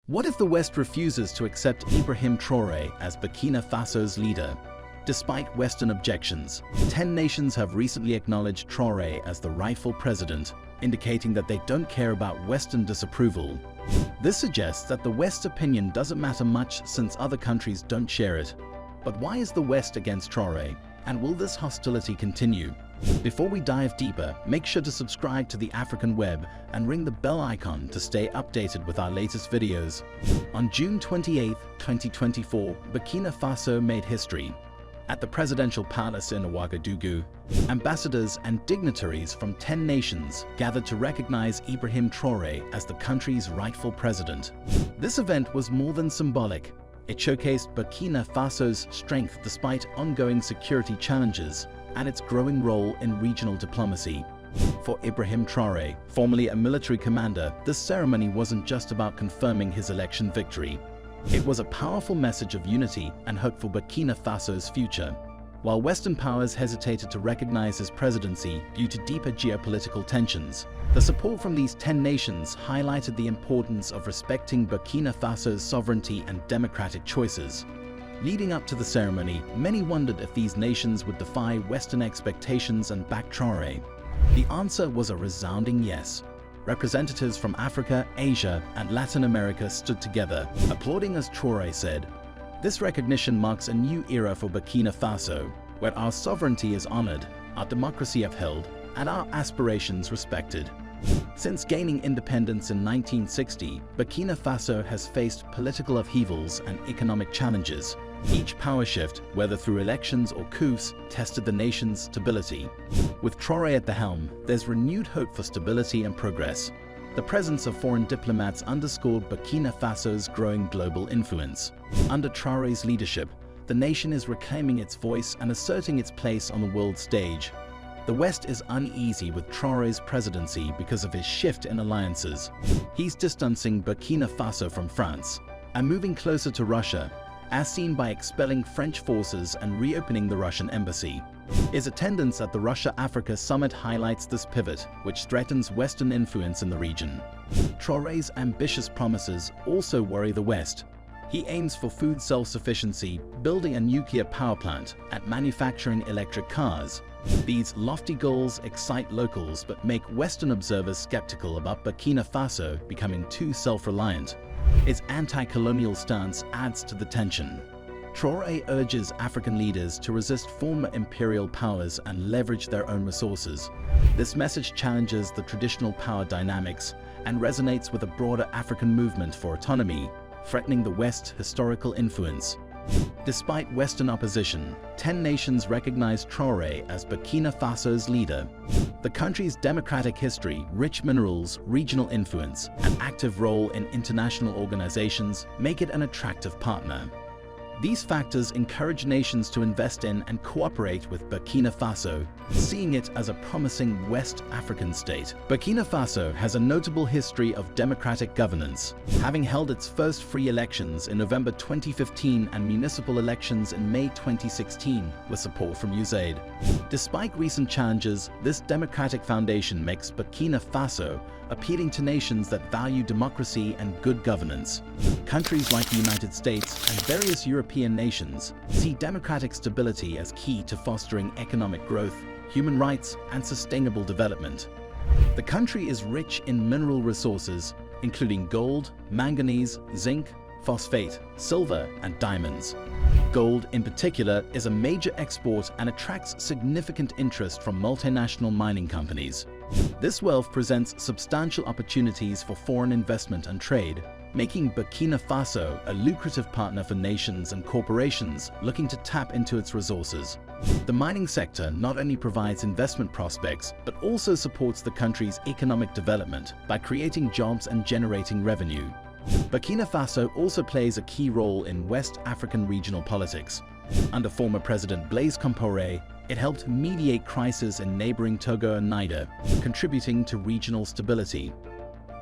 What if the West refuses to accept Ibrahim Traore as Burkina Faso's leader? Despite Western objections, 10 nations have recently acknowledged Traoré as the rightful president, indicating that they don't care about Western disapproval. This suggests that the West's opinion doesn't matter much since other countries don't share it. But why is the West against Traoré? And will this hostility continue? Before we dive deeper, make sure to subscribe to the African Web and ring the bell icon to stay updated with our latest videos. On June 28, 2024, Burkina Faso made history. At the presidential palace in Ouagadougou, ambassadors and dignitaries from 10 nations gathered to recognize Ibrahim Traoré as the country's rightful president. This event was more than symbolic. It showcased Burkina Faso's strength despite ongoing security challenges and its growing role in regional diplomacy. For Ibrahim Traoré, formerly a military commander, this ceremony wasn't just about confirming his election victory. It was a powerful message of unity and hope for Burkina Faso's future. While Western powers hesitated to recognize his presidency due to deeper geopolitical tensions, the support from these 10 nations highlighted the importance of respecting Burkina Faso's sovereignty and democratic choices. Leading up to the ceremony, many wondered if these nations would defy Western expectations and back Traoré. The answer was a resounding yes. Representatives from Africa, Asia, and Latin America stood together, applauding as Traoré said, "This recognition marks a new era for Burkina Faso, where our sovereignty is honored, our democracy upheld, and our aspirations respected." Since gaining independence in 1960, Burkina Faso has faced political upheavals and economic challenges. Each power shift, whether through elections or coups, tested the nation's stability. With Traoré at the helm, there's renewed hope for stability and progress. The presence of foreign diplomats underscored Burkina Faso's growing global influence. Under Traoré's leadership, the nation is reclaiming its voice and asserting its place on the world stage. The West is uneasy with Traoré's presidency because of his shift in alliances. He's distancing Burkina Faso from France and moving closer to Russia, as seen by expelling French forces and reopening the Russian embassy. His attendance at the Russia-Africa summit highlights this pivot, which threatens Western influence in the region. Traoré's ambitious promises also worry the West. He aims for food self-sufficiency, building a nuclear power plant, and manufacturing electric cars. These lofty goals excite locals but make Western observers skeptical about Burkina Faso becoming too self-reliant. Its anti-colonial stance adds to the tension. Traoré urges African leaders to resist former imperial powers and leverage their own resources. This message challenges the traditional power dynamics and resonates with a broader African movement for autonomy, threatening the West's historical influence. Despite Western opposition, 10 nations recognize Traoré as Burkina Faso's leader. The country's democratic history, rich minerals, regional influence, and active role in international organizations make it an attractive partner. These factors encourage nations to invest in and cooperate with Burkina Faso, seeing it as a promising West African state. Burkina Faso has a notable history of democratic governance, having held its first free elections in November 2015 and municipal elections in May 2016 with support from USAID. Despite recent challenges, this democratic foundation makes Burkina Faso appealing to nations that value democracy and good governance. Countries like the United States and various European nations see democratic stability as key to fostering economic growth, human rights, and sustainable development. The country is rich in mineral resources, including gold, manganese, zinc, phosphate, silver, and diamonds. Gold, in particular, is a major export and attracts significant interest from multinational mining companies. This wealth presents substantial opportunities for foreign investment and trade, making Burkina Faso a lucrative partner for nations and corporations looking to tap into its resources. The mining sector not only provides investment prospects, but also supports the country's economic development by creating jobs and generating revenue. Burkina Faso also plays a key role in West African regional politics. Under former President Blaise Compaoré, it helped mediate crises in neighboring Togo and Niger, contributing to regional stability.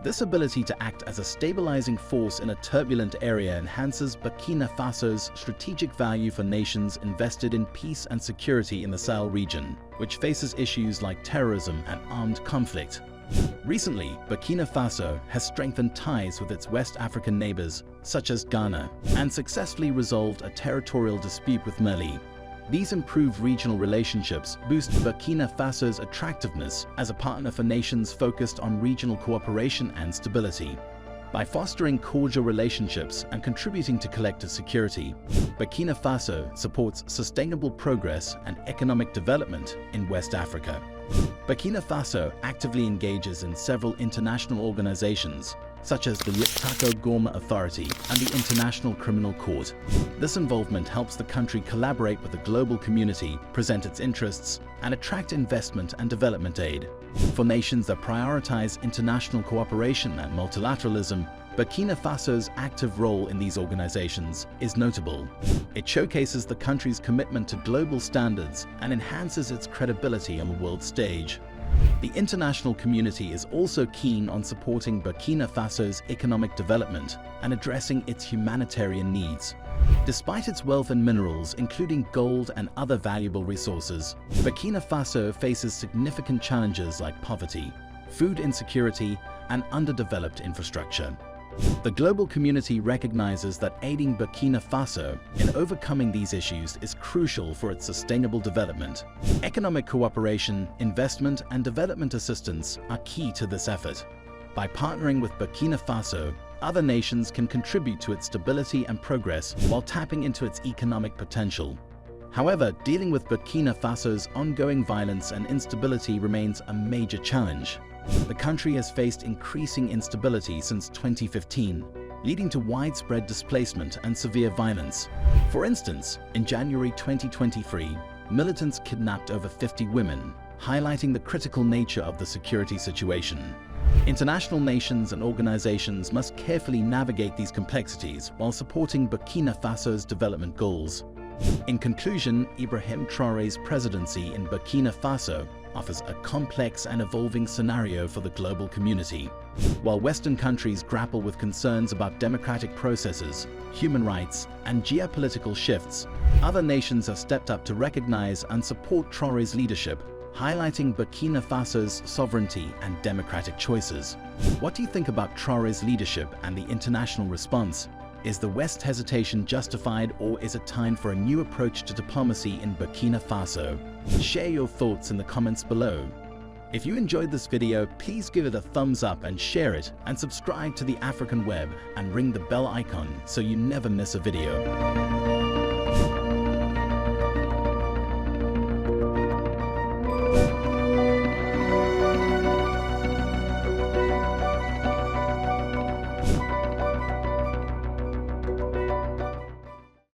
This ability to act as a stabilizing force in a turbulent area enhances Burkina Faso's strategic value for nations invested in peace and security in the Sahel region, which faces issues like terrorism and armed conflict. Recently, Burkina Faso has strengthened ties with its West African neighbors, such as Ghana, and successfully resolved a territorial dispute with Mali. These improved regional relationships boost Burkina Faso's attractiveness as a partner for nations focused on regional cooperation and stability. By fostering cordial relationships and contributing to collective security, Burkina Faso supports sustainable progress and economic development in West Africa. Burkina Faso actively engages in several international organizations, such as the Yiptako Gourma Authority and the International Criminal Court. This involvement helps the country collaborate with the global community, present its interests, and attract investment and development aid. For nations that prioritize international cooperation and multilateralism, Burkina Faso's active role in these organizations is notable. It showcases the country's commitment to global standards and enhances its credibility on the world stage. The international community is also keen on supporting Burkina Faso's economic development and addressing its humanitarian needs. Despite its wealth in minerals, including gold and other valuable resources, Burkina Faso faces significant challenges like poverty, food insecurity, and underdeveloped infrastructure. The global community recognizes that aiding Burkina Faso in overcoming these issues is crucial for its sustainable development. Economic cooperation, investment, and development assistance are key to this effort. By partnering with Burkina Faso, other nations can contribute to its stability and progress while tapping into its economic potential. However, dealing with Burkina Faso's ongoing violence and instability remains a major challenge. The country has faced increasing instability since 2015, leading to widespread displacement and severe violence. For instance, in January 2023, militants kidnapped over 50 women, highlighting the critical nature of the security situation. International nations and organizations must carefully navigate these complexities while supporting Burkina Faso's development goals. In conclusion, Ibrahim Traoré's presidency in Burkina Faso offers a complex and evolving scenario for the global community. While Western countries grapple with concerns about democratic processes, human rights, and geopolitical shifts, other nations have stepped up to recognize and support Traoré's leadership, highlighting Burkina Faso's sovereignty and democratic choices. What do you think about Traoré's leadership and the international response? Is the West's hesitation justified, or is it time for a new approach to diplomacy in Burkina Faso? Share your thoughts in the comments below. If you enjoyed this video, please give it a thumbs up and share it, and subscribe to the African Web and ring the bell icon so you never miss a video.